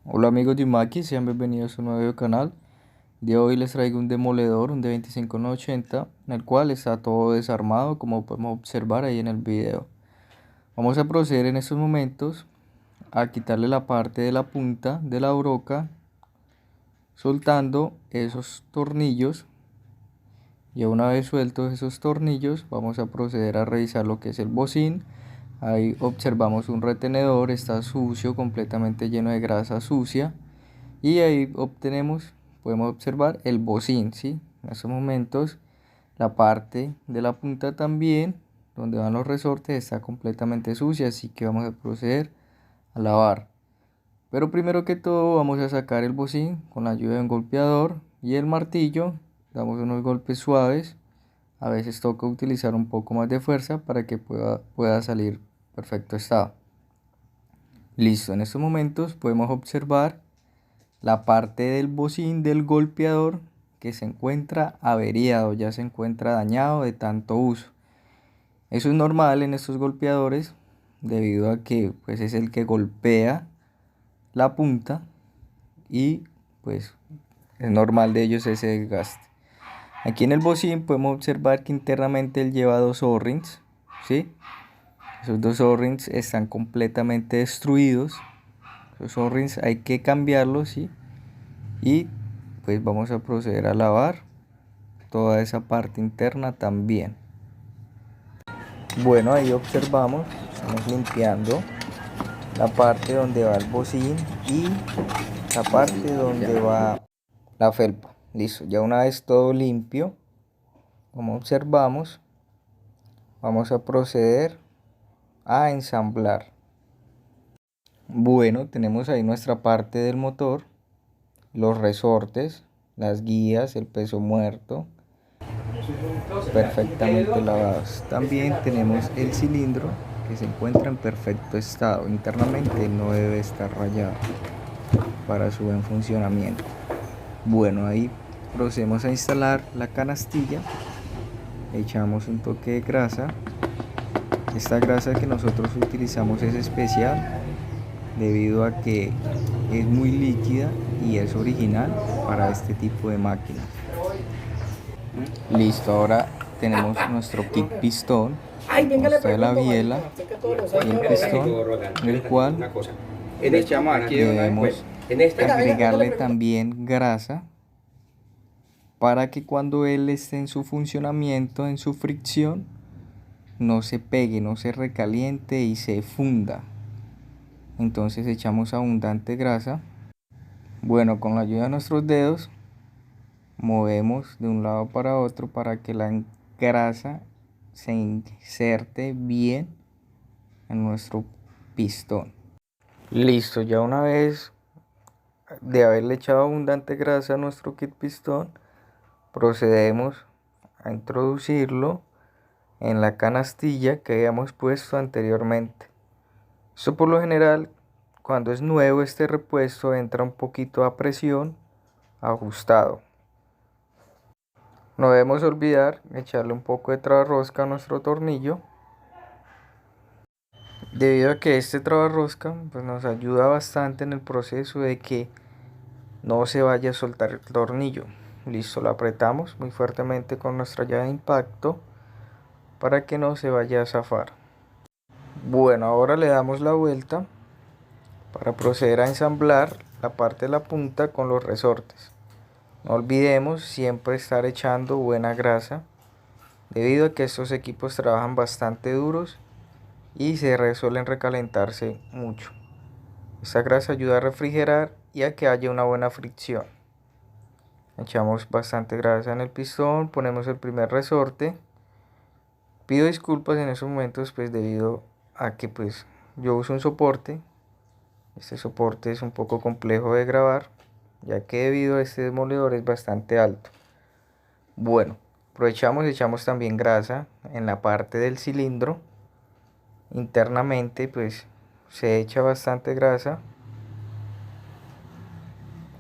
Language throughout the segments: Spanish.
Hola amigos de Umaki, sean bienvenidos a un nuevo video canal. El día de hoy les traigo un demoledor, un D25980, en el cual está todo desarmado como podemos observar ahí en el video. Vamos a proceder en estos momentos a quitarle la parte de la punta de la broca, soltando esos tornillos. Y una vez sueltos esos tornillos, vamos a proceder a revisar lo que es el bocín. Ahí observamos un retenedor, está sucio, completamente lleno de grasa sucia. Y ahí podemos observar el bocín, ¿sí? En estos momentos la parte de la punta también, donde van los resortes, está completamente sucia, así que vamos a proceder a lavar. Pero primero que todo vamos a sacar el bocín con la ayuda de un golpeador y el martillo. Damos unos golpes suaves. A veces toca utilizar un poco más de fuerza para que pueda salir perfecto estado. Listo, en estos momentos podemos observar la parte del bocín del golpeador que se encuentra averiado, ya se encuentra dañado de tanto uso. Eso es normal en estos golpeadores debido a que pues es el que golpea la punta y pues es normal de ellos ese desgaste. Aquí en el bocín podemos observar que internamente él lleva dos O-rings, ¿sí? Esos dos O-rings están completamente destruidos. Esos O-rings hay que cambiarlos, ¿sí? Y pues vamos a proceder a lavar toda esa parte interna también. Bueno, ahí observamos, estamos limpiando la parte donde va el bocín y la parte donde va la felpa. Listo, ya una vez todo limpio, como observamos, vamos a proceder a ensamblar. Bueno, tenemos ahí nuestra parte del motor, los resortes, las guías, el peso muerto, perfectamente lavados. También tenemos el cilindro que se encuentra en perfecto estado. Internamente no debe estar rayado para su buen funcionamiento. Bueno, ahí procedemos a instalar la canastilla. Echamos un toque de grasa. Esta grasa que nosotros utilizamos es especial debido a que es muy líquida y es original para este tipo de máquina. Listo, ahora tenemos nuestro kick pistón, consta de la biela y el pistón, el cual debemos agregarle también grasa para que cuando él esté en su funcionamiento, en su fricción, no se pegue, no se recaliente y se funda. Entonces echamos abundante grasa. Bueno, con la ayuda de nuestros dedos movemos de un lado para otro para que la grasa se inserte bien en nuestro pistón. Listo, ya una vez de haberle echado abundante grasa a nuestro kit pistón, procedemos a introducirlo en la canastilla que habíamos puesto anteriormente. Esto por lo general, cuando es nuevo este repuesto, entra un poquito a presión, ajustado. No debemos olvidar echarle un poco de trabajosca a nuestro tornillo, debido a que este trabajosca pues nos ayuda bastante en el proceso de que no se vaya a soltar el tornillo. Listo, lo apretamos muy fuertemente con nuestra llave de impacto para que no se vaya a zafar. Bueno, ahora le damos la vuelta para proceder a ensamblar la parte de la punta con los resortes. No olvidemos siempre estar echando buena grasa, debido a que estos equipos trabajan bastante duros y suelen recalentarse mucho. Esta grasa ayuda a refrigerar y a que haya una buena fricción. Echamos bastante grasa en el pistón, ponemos el primer resorte. Pido disculpas en esos momentos pues debido a que pues yo uso un soporte. Este soporte es un poco complejo de grabar, ya que debido a este demoledor es bastante alto. Bueno, aprovechamos y echamos también grasa en la parte del cilindro. Internamente pues se echa bastante grasa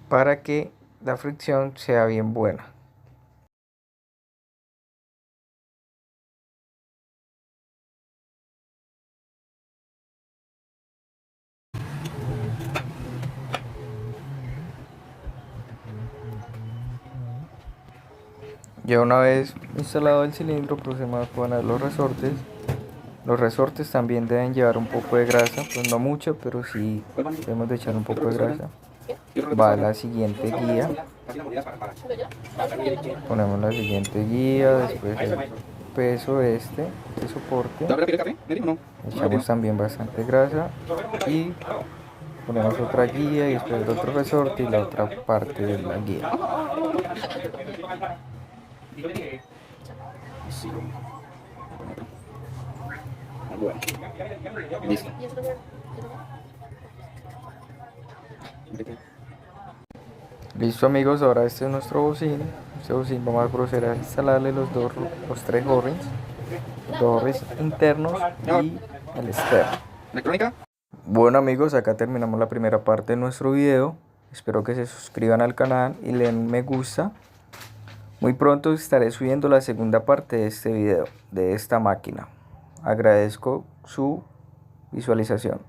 para que la fricción sea bien buena. Ya una vez instalado el cilindro, procedemos a poner los resortes. Los resortes también deben llevar un poco de grasa, pues no mucho, pero sí debemos de echar un poco de grasa. Va la siguiente guía. Ponemos la siguiente guía, después el peso este soporte. Echamos también bastante grasa y ponemos otra guía y después el otro resorte y la otra parte de la guía. Bueno, listo. Listo amigos, ahora este es nuestro bocín. Este bocín vamos a proceder a instalarle los tres O-rings, los O-rings internos y el externo. Electrónica. Bueno amigos, acá terminamos la primera parte de nuestro video. Espero que se suscriban al canal y le den me gusta. Muy pronto estaré subiendo la segunda parte de este video, de esta máquina. Agradezco su visualización.